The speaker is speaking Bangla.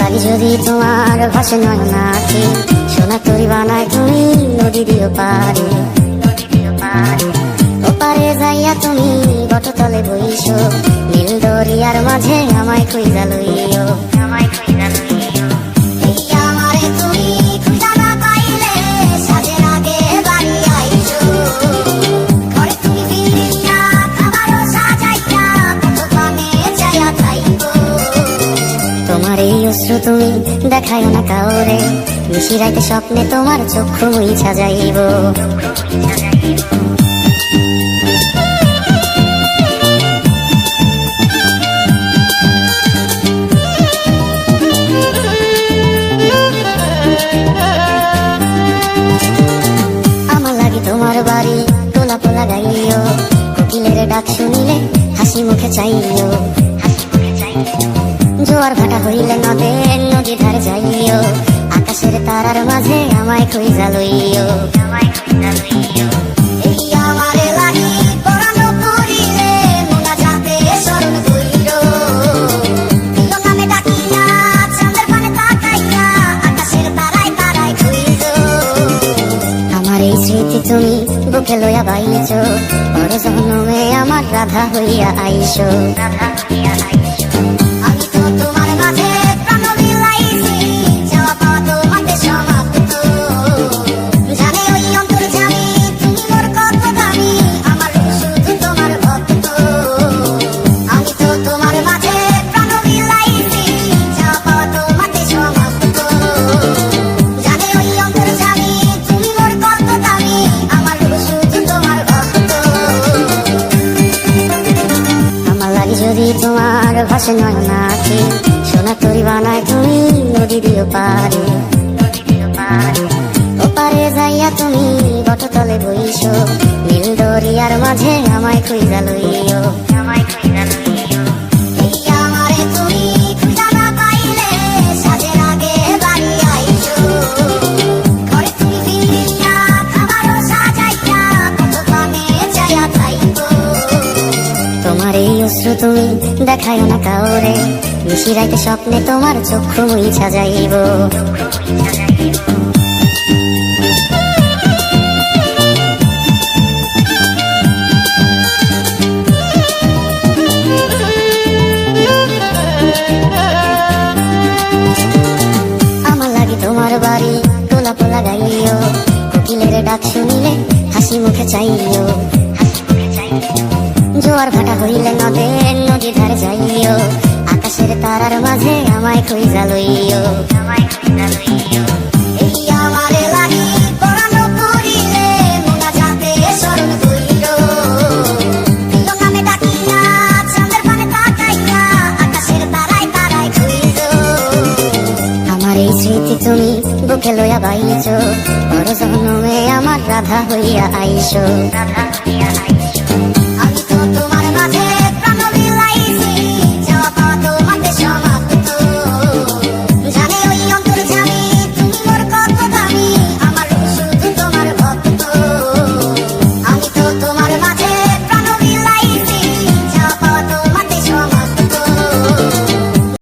লাগি যদি তোমার ভাসে নয়ন আঁখি, সোনা তরি বানায় তুমি নদী দিও পারে। ওপারে যাইয়া তুমি বটতলে বইছো, নীল দরিয়ার মাঝে আমায় খুঁজা লইও। তোমার এই অশ্রু তুমি দেখায় না কাউরে, নিশিরাইতে স্বপ্নে তোমার চক্ষু মুইছা যাইব। আমার লাগি তোমার বাড়ি তোলা পোলা গাইও, কোকিলের ডাক শুনিলে হাসি মুখে চাইও। জোয়ার ভাটা হইলে নদী ধারে যাইও, আকাশের তারার মাঝে আমায় খুঁজা লইও। আমার এই স্মৃতি তুমি বুকে লইয়া বাইছো, বড় জন্মে আমার রাধা হইয়া আইসো। যদি তোমার ভাসে নয়ন আঁখি, সোনা তরি বানায় তুমি নদী দিও পারে। ওপারে যাইয়া তুমি বটতলে বইছো, নীল দরিয়ার মাঝে আমায় খুঁজা লইও। তোমার এই অশ্রু তুমি দেখায় না কাউরে, নিশিরাইতে স্বপ্নে তোমার চক্ষু মুইছা যাইব। আমার লাগি তোমার বাড়ি তোলা পোলা গাইও, কোকিলের ডাক শুনিলে হাসি মুখে চাইও। জোয়ার ভাটা হইলে নদী ধারে যাইও, আকাশের তারার মাঝে আমায় খুঁজা লইও। আমার এই স্মৃতি তুমি বুকে লইয়া বাইছো, বড় জন্মে আমার রাধা হইয়া আইসো।